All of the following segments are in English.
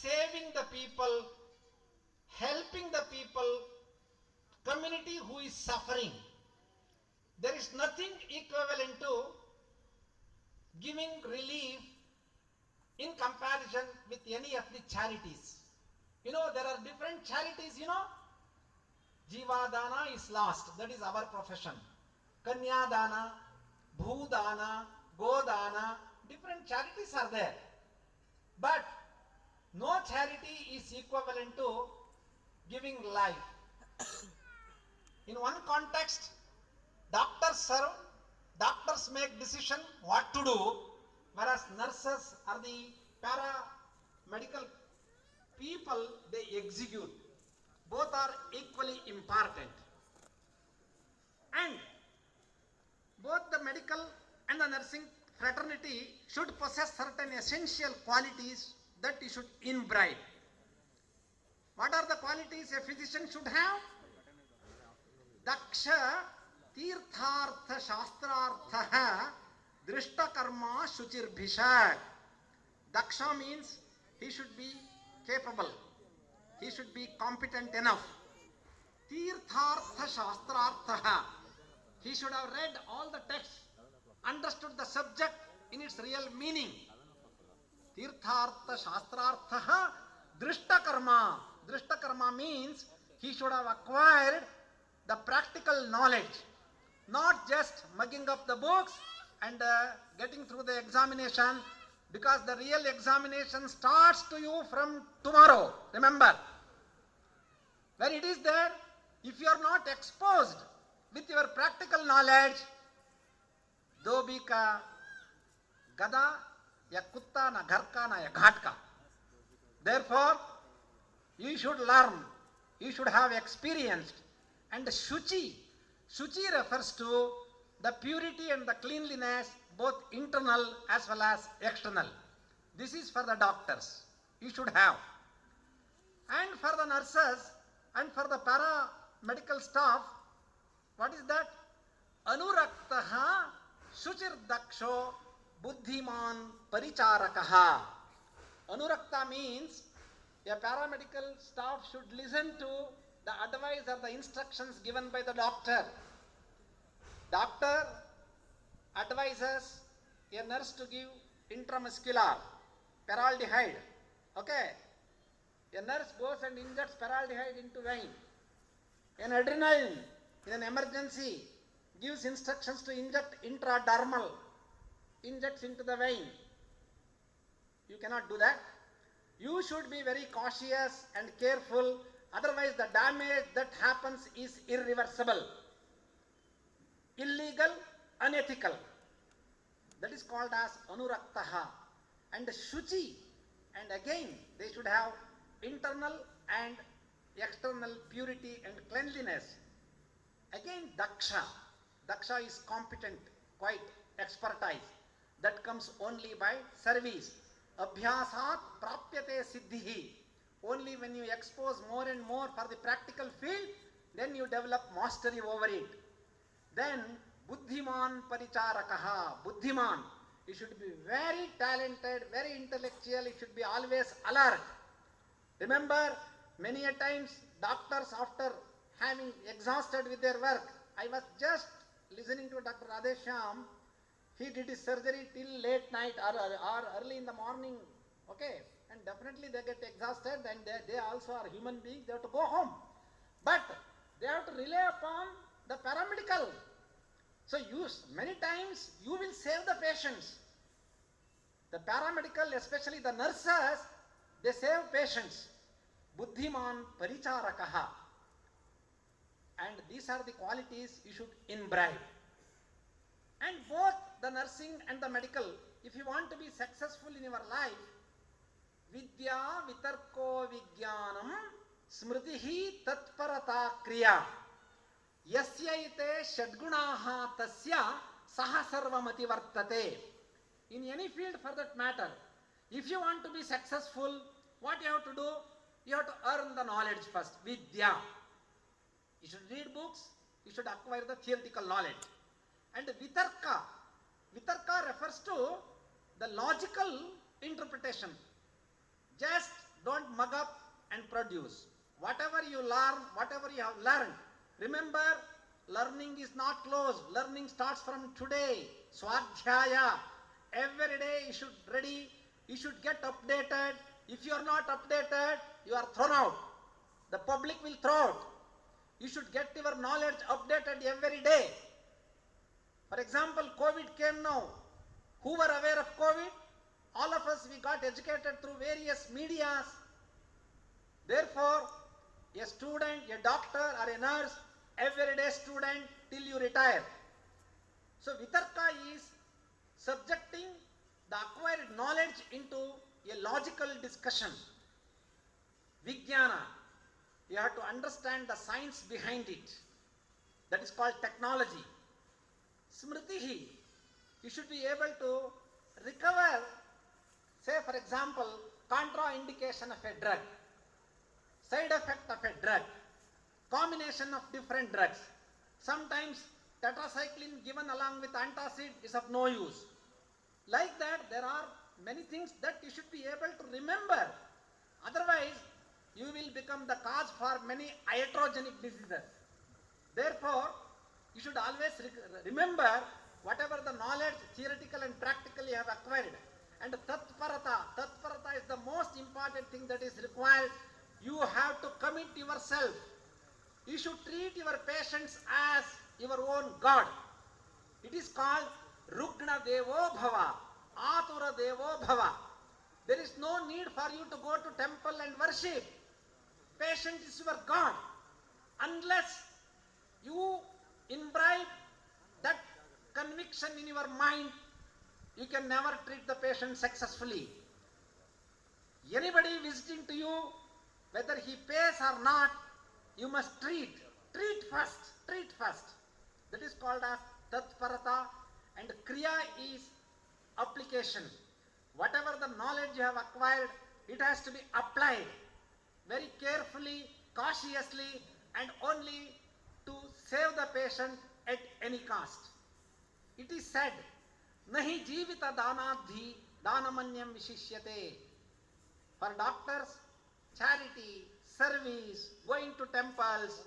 saving the people, helping the people, community who is suffering. There is nothing equivalent to giving relief in comparison with any of the charities. You know, there are different charities, you know. Jivadana is lost, that is our profession. Kanyadana, Bhudana, Godana, different charities are there. But no charity is equivalent to giving life. In one context, doctors serve, doctors make decision what to do, whereas nurses are the paramedical people, they execute. Both are equally important. And both the medical and the nursing fraternity should possess certain essential qualities that you should imbibe. What are the qualities a physician should have? Daksha tirthartha shastrartha drishtakarma shuchirbhishak. Daksha means he should be capable. He should be competent enough. Tirthartha shastrartha. He should have read all the texts, understood the subject in its real meaning. Tirthartha shastrartha drishtakarma. Drishtakarma means he should have acquired the practical knowledge, not just mugging up the books and getting through the examination, because the real examination starts to you from tomorrow. Remember, when it is there, if you are not exposed with your practical knowledge, dobi ka gada ya kutta na ghar ka na ya ghat ka. Therefore, you should learn, you should have experienced. And Shuchi, Shuchi refers to the purity and the cleanliness, both internal as well as external. This is for the doctors, you should have. And for the nurses and for the paramedical staff, what is that? Anuraktaha Shuchir Daksho Buddhiman Paricharakaha. Anurakta means a paramedical staff should listen to the advice or the instructions given by the doctor. Doctor advises a nurse to give intramuscular paraldehyde. Okay. A nurse goes and injects paraldehyde into vein. An adrenaline in an emergency gives instructions to inject intradermal, injects into the vein. You cannot do that. You should be very cautious and careful, otherwise the damage that happens is irreversible, illegal, unethical. That is called as anuraktaha. And shuchi, and again they should have internal and external purity and cleanliness. Again daksha. Daksha is competent, quite expertise. That comes only by service. Abhyasat prapyate siddhihi. Only when you expose more and more for the practical field, then you develop mastery over it. Then buddhiman paricharakaha. Buddhiman. You should be very talented, very intellectual. You should be always alert. Remember, many a times doctors, after having exhausted with their work, I was just listening to Dr. Radhesham. He did his surgery till late night or early in the morning. Okay, and definitely they get exhausted, and they also are human beings. They have to go home, but they have to rely upon the paramedical. So many times you will save the patients. The paramedical, especially the nurses, they save patients. Buddhiman paricharakaha. And these are the qualities you should imbibe. And both the nursing and the medical, if you want to be successful in your life, vidya vitarko vigyanam smritihi tatparata kriya yasyaite shadgunaha tasya saha sarvamati vartate. In any field for that matter, if you want to be successful, what you have to do? You have to earn the knowledge first, vidya. You should read books, you should acquire the theoretical knowledge. And vitarka, vitarka refers to the logical interpretation. Just don't reproduce. Whatever you learn, whatever you have learned, remember, learning is not closed. Learning starts from today. Swadhyaya. Every day you should ready, you should get updated. If you are not updated, you are thrown out. The public will throw out. You should get your knowledge updated every day. For example, COVID came now. Who were aware of COVID? All of us, we got educated through various medias. Therefore, a student, a doctor or a nurse, everyday student till you retire. So Vitarka is subjecting the acquired knowledge into a logical discussion. Vijnana, you have to understand the science behind it. That is called technology. Smritihi, you should be able to recover, say for example, contraindication of a drug, side effect of a drug, combination of different drugs. Sometimes tetracycline given along with antacid is of no use. Like that, there are many things that you should be able to remember. Otherwise, you will become the cause for many iatrogenic diseases. Therefore, you should always remember whatever the knowledge, theoretical and practical you have acquired. And tatparata is the most important thing that is required. You have to commit yourself. You should treat your patients as your own God. It is called Rugna Devo Bhava, Atura Devo Bhava. There is no need for you to go to temple and worship. Patient is your God. Unless you imbibe that conviction in your mind, you can never treat the patient successfully. Anybody visiting to you, whether he pays or not, you must treat. Treat first. That is called as Tatparata, and Kriya is application. Whatever the knowledge you have acquired, it has to be applied very carefully, cautiously, and only to save the patient at any cost. It is said, Nahi jivita danadhi danamanyam vishishyate. For doctors, charity, service, going to temples,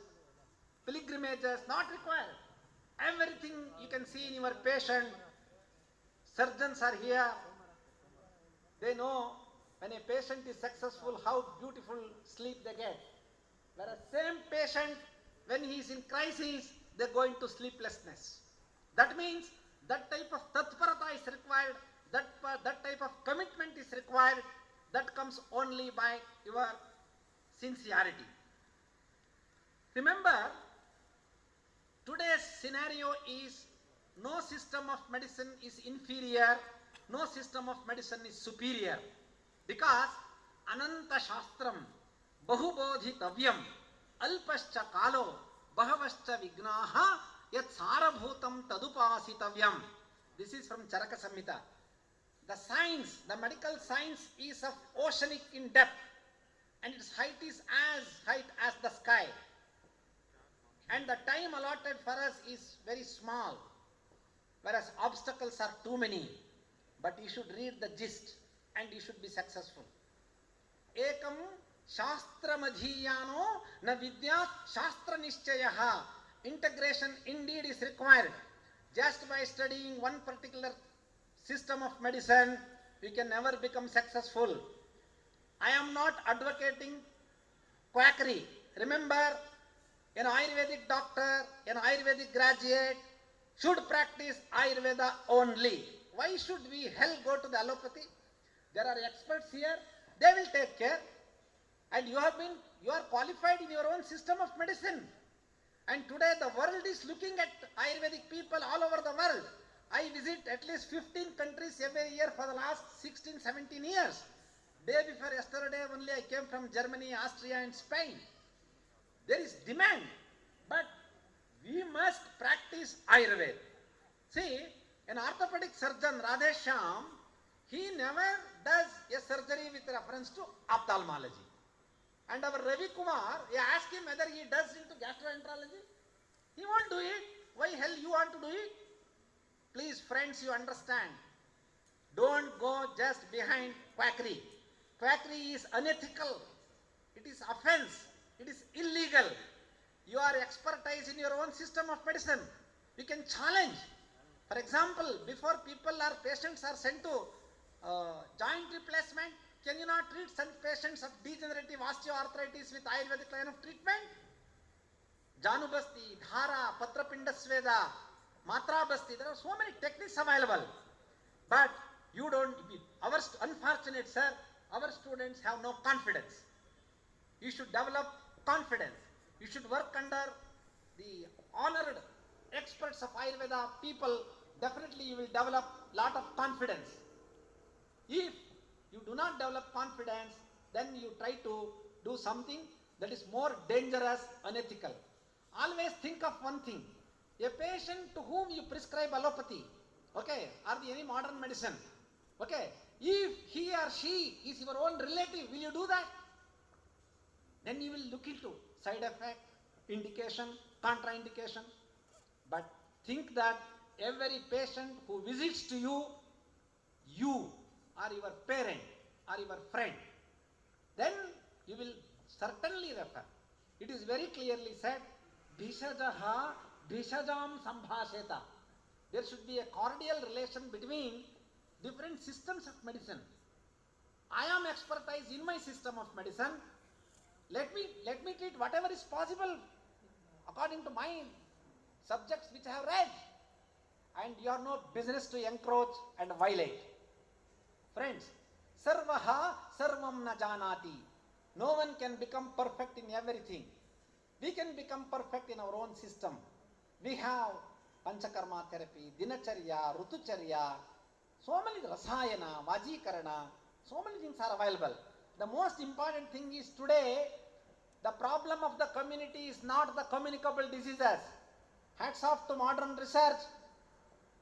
pilgrimages, not required. Everything you can see in your patient. Surgeons are here. They know when a patient is successful, how beautiful sleep they get. Whereas same patient, when he is in crisis, they go into sleeplessness. That means that type of tatparata is required, that type of commitment is required. That comes only by your sincerity. Remember, today's scenario is no system of medicine is inferior, no system of medicine is superior. Because Ananta Shastram, Bahubodhitavyam, Alpascha Kalo, Bahavascha Vignaha, Yat Sarabhutam Tadupasitavyam. This is from Charaka Samhita. The science, the medical science is of oceanic in depth, and its height is as height as the sky. And the time allotted for us is very small, whereas obstacles are too many. But you should read the gist and you should be successful. Ekam Shastra Madhiyano na Vidyat Shastra Nishchayaha. Integration indeed is required. Just by studying one particular system of medicine, we can never become successful. I am not advocating quackery. Remember, an Ayurvedic doctor, an Ayurvedic graduate should practice Ayurveda only. Why should we hell go to the allopathy? There are experts here, they will take care. And you are qualified in your own system of medicine. And today the world is looking at Ayurvedic people all over the world. I visit at least 15 countries every year for the last 16, 17 years. Day before yesterday only I came from Germany, Austria and Spain. There is demand, but we must practice Ayurveda. See, an orthopedic surgeon, Radhesham, he never does a surgery with reference to ophthalmology. And our Ravi Kumar, you ask him whether he does into gastroenterology. He won't do it. Why hell you want to do it? Please friends, you understand. Don't go just behind quackery. Quackery is unethical. it is offense, it is illegal. You are expertise in your own system of medicine. You can challenge. For example, before patients are sent to joint replacement, can you not treat such patients of degenerative osteoarthritis with Ayurvedic line of treatment? Janubasti, Dhara, Patrapinda Sveda, Matra Basti, there are so many techniques available. But you don't, unfortunate sir, our students have no confidence. You should develop confidence. You should work under the honored experts of Ayurveda people. Definitely you will develop lot of confidence. If you do not develop confidence, then you try to do something that is more dangerous, unethical. Always think of one thing. A patient to whom you prescribe allopathy, okay, or any modern medicine, okay, if he or she is your own relative, will you do that? Then you will look into side effect, indication, contraindication. But think that every patient who visits to you, you or your parent or your friend, then you will certainly refer. It is very clearly said, Bhishajaha Bhishajam Sambhasheta. There should be a cordial relation between different systems of medicine. I am expertise in my system of medicine. Let me treat whatever is possible according to my subjects which I have read. And you have no business to encroach and violate. Friends, Sarvaha Sarvam na janati. No one can become perfect in everything. We can become perfect in our own system. We have Panchakarma therapy, Dinacharya, Rutucharya, so many Rasayana, Vajikarana, so many things are available. The most important thing is today, the problem of the community is not the communicable diseases. Hats off to modern research,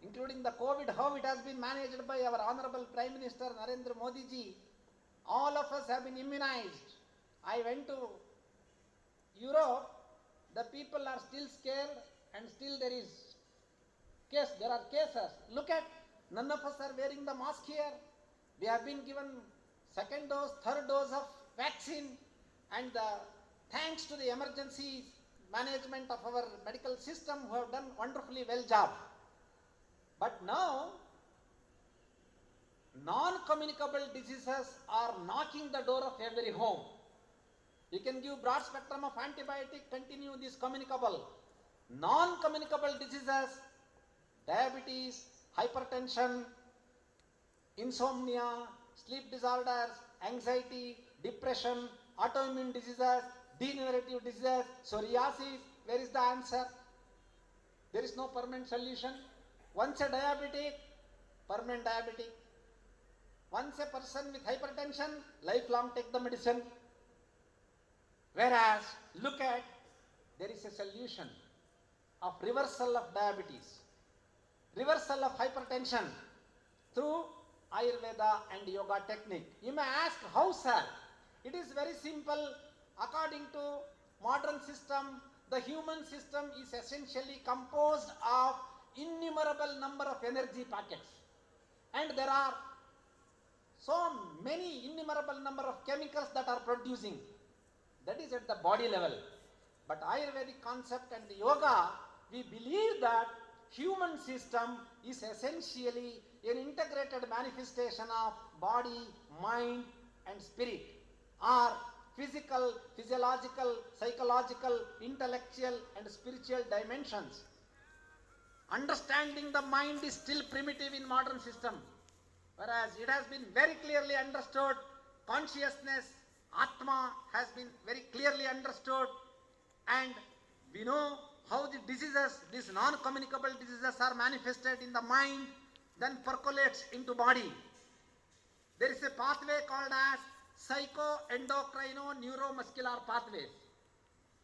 including the COVID, how it has been managed by our Honorable Prime Minister Narendra Modi ji. All of us have been immunized. I went to Europe, the people are still scared and still there are cases. Look at, none of us are wearing the mask here. We have been given second dose, third dose of vaccine, and thanks to the emergency management of our medical system who have done wonderfully well job. But now, non-communicable diseases are knocking the door of every home. You can give broad spectrum of antibiotic, continue this communicable. Non-communicable diseases, diabetes, hypertension, insomnia, sleep disorders, anxiety, depression, autoimmune diseases, degenerative diseases, psoriasis. Where is the answer? There is no permanent solution. Once a diabetic, permanent diabetic. Once a person with hypertension, lifelong take the medicine. Whereas, look at, there is a solution of reversal of diabetes, reversal of hypertension through Ayurveda and yoga technique. You may ask, how sir? It is very simple. According to modern system, the human system is essentially composed of innumerable number of energy packets. And there are so many innumerable number of chemicals that are producing. That is at the body level. But Ayurvedic concept and yoga, we believe that human system is essentially an integrated manifestation of body, mind and spirit, or physical, physiological, psychological, intellectual and spiritual dimensions. Understanding the mind is still primitive in modern system, whereas it has been very clearly understood. Consciousness, Atma, has been very clearly understood, and we know how the diseases, these non-communicable diseases are manifested in the mind, then percolates into body. There is a pathway called as psycho-endocrino-neuromuscular pathways.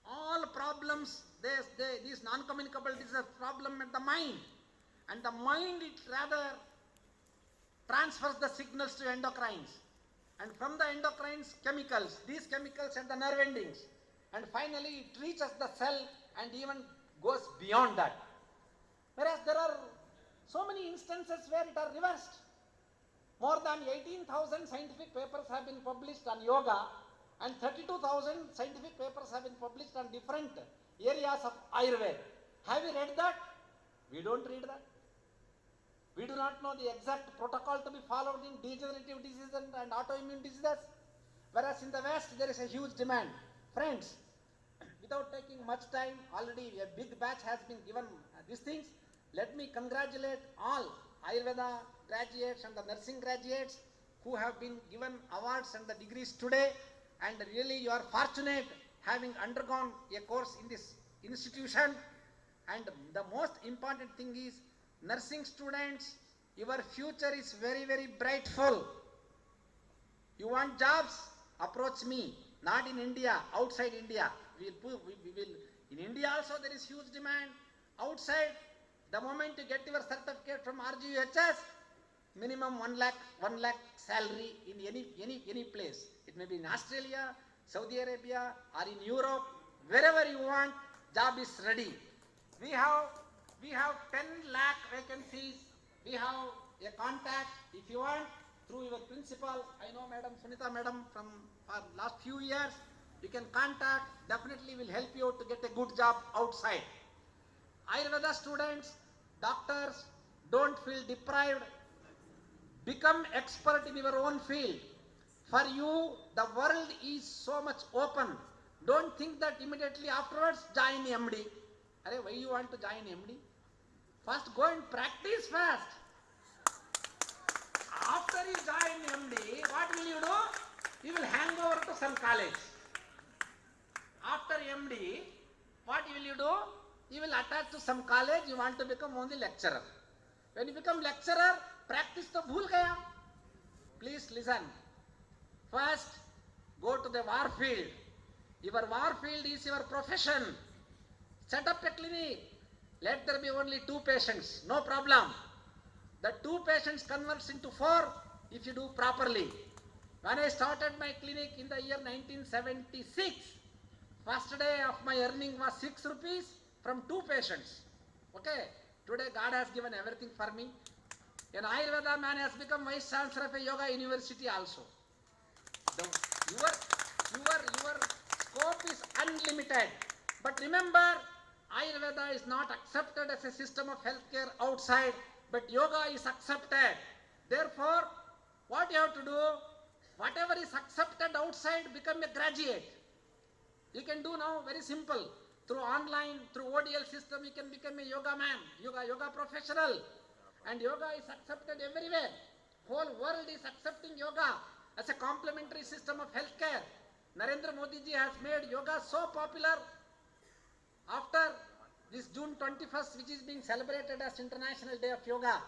All problems, these non-communicable diseases problem at the mind, and the mind it rather transfers the signals to endocrines, and from the endocrines chemicals, these chemicals at the nerve endings, and finally it reaches the cell and even goes beyond that. Whereas there are so many instances where it are reversed. More than 18,000 scientific papers have been published on yoga, And 32,000 scientific papers have been published on different areas of Ayurveda. Have you read that? We don't read that. We do not know the exact protocol to be followed in degenerative diseases and autoimmune diseases. Whereas in the West, there is a huge demand. Friends, without taking much time, already a big batch has been given these things. Let me congratulate all Ayurveda graduates and the nursing graduates who have been given awards and the degrees today. And really you are fortunate having undergone a course in this institution. And the most important thing is, nursing students, your future is very, very brightful. You want jobs? Approach me. Not in India, outside India. We will, in India also there is huge demand. Outside, the moment you get your certificate from RGUHS, minimum 1 lakh salary in any place. It may be in Australia, Saudi Arabia, or in Europe, wherever you want, job is ready. We have 10 lakh vacancies. We have a contact, if you want, through your principal. I know Madam Sunita Madam from last few years. You can contact, definitely will help you to get a good job outside. Ayurveda students, doctors, don't feel deprived. Become expert in your own field. For you, the world is so much open. Don't think that immediately afterwards join MD. Arey, why you want to join MD? First go and practice first. After you join MD, what will you do? You will hand over to some college. After MD, what will you do? You will attach to some college, you want to become only lecturer. When you become lecturer, practice to bhul gaya. Please listen. First, go to the war field. Your war field is your profession. Set up a clinic. Let there be only 2 patients, no problem. The 2 patients converts into 4 if you do properly. When I started my clinic in the year 1976, first day of my earning was 6 rupees from 2 patients. Okay, today God has given everything for me. An Ayurveda man has become vice chancellor of a yoga university also. Your scope is unlimited. But remember, Ayurveda is not accepted as a system of healthcare outside, but yoga is accepted. Therefore, what you have to do, whatever is accepted outside, become a graduate. You can do now very simple. Through online, through ODL system, you can become a yoga man, yoga professional. And yoga is accepted everywhere. Whole world is accepting yoga as a complementary system of healthcare. Narendra Modi ji has made yoga so popular. After this June 21st, which is being celebrated as International Day of Yoga,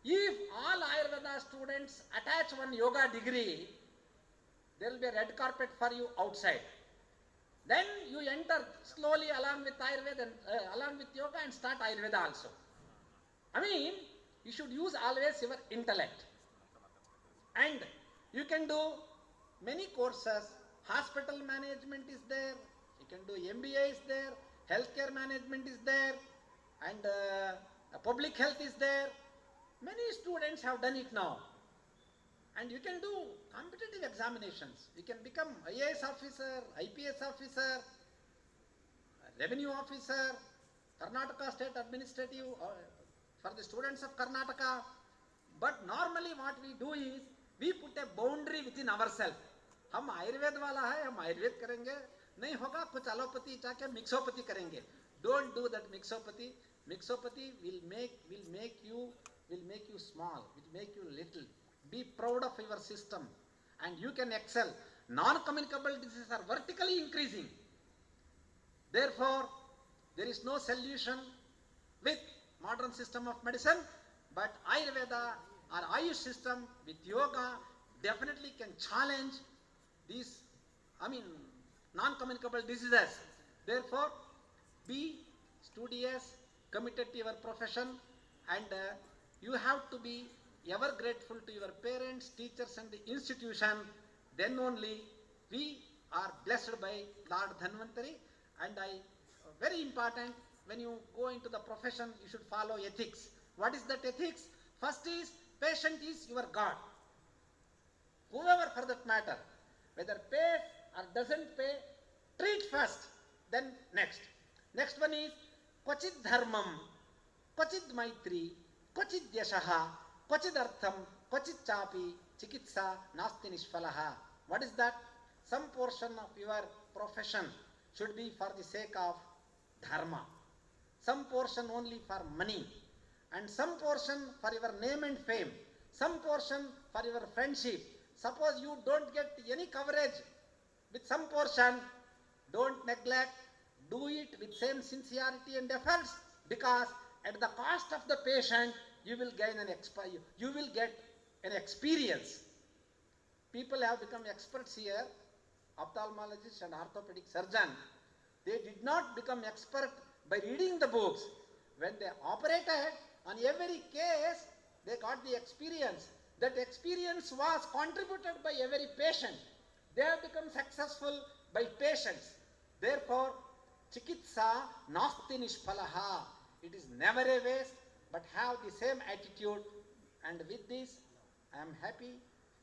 if all Ayurveda students attach one yoga degree, there will be a red carpet for you outside. Then you enter slowly along with Ayurveda, along with yoga, and start Ayurveda also. I mean, you should use always your intellect. And you can do many courses. Hospital management is there. You can do MBA is there. Healthcare management is there. And public health is there. Many students have done it now. And you can do competitive examinations. You can become IAS officer, IPS officer, revenue officer, Karnataka State Administrative, for the students of Karnataka. But normally what we do is, we put a boundary within ourselves. हम आयुर्वेद वाला है, हम आयुर्वेद करेंगे, नहीं होगा कुछ allopathy जाके mixopathy करेंगे. Don't do that mixopathy. Mixopathy will make you small, will make you little. Be proud of your system and you can excel. Non-communicable diseases are vertically increasing. Therefore, there is no solution with modern system of medicine, but Ayurveda or Ayush system with yoga definitely can challenge these, non-communicable diseases. Therefore, be studious, committed to your profession, and you have to be ever grateful to your parents, teachers and the institution. Then only we are blessed by Lord Dhanvantari. And very important, when you go into the profession, you should follow ethics. What is that ethics? First is, patient is your God. Whoever for that matter, whether or doesn't pay, treat first, then next. Next one is Kvachid Dharmam, Kvachid Maitri, Kvachid Yashaha, Kvachid Artham, Kvachid Chapi, Chikitsa, Nasti Nishfalaha. What is that? Some portion of your profession should be for the sake of dharma, some portion only for money, and some portion for your name and fame, some portion for your friendship. Suppose you don't get any coverage with some portion, don't neglect, do it with same sincerity and efforts, because at the cost of the patient you will get an experience. People have become experts here, ophthalmologist and orthopedic surgeon. They did not become expert by reading the books. When they operated on every case, they got the experience. That experience was contributed by every patient. They have become successful by patients. Therefore, chikitsa nasti nishphalaha. It is never a waste, but have the same attitude. And with this, I am happy.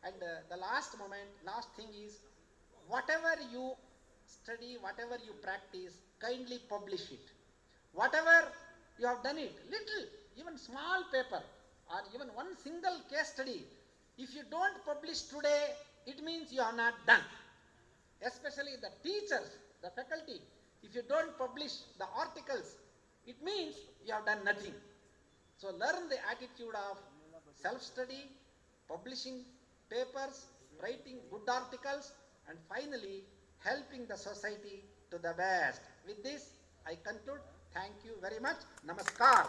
And the last thing is, whatever you study, whatever you practice, kindly publish it. Whatever you have done it, little, even small paper, or even one single case study, if you don't publish today, it means you have not done. Especially the teachers, the faculty, if you don't publish the articles, it means you have done nothing. So learn the attitude of self-study, publishing papers, writing good articles, and finally helping the society to the best. With this, I conclude. Thank you very much. Namaskar.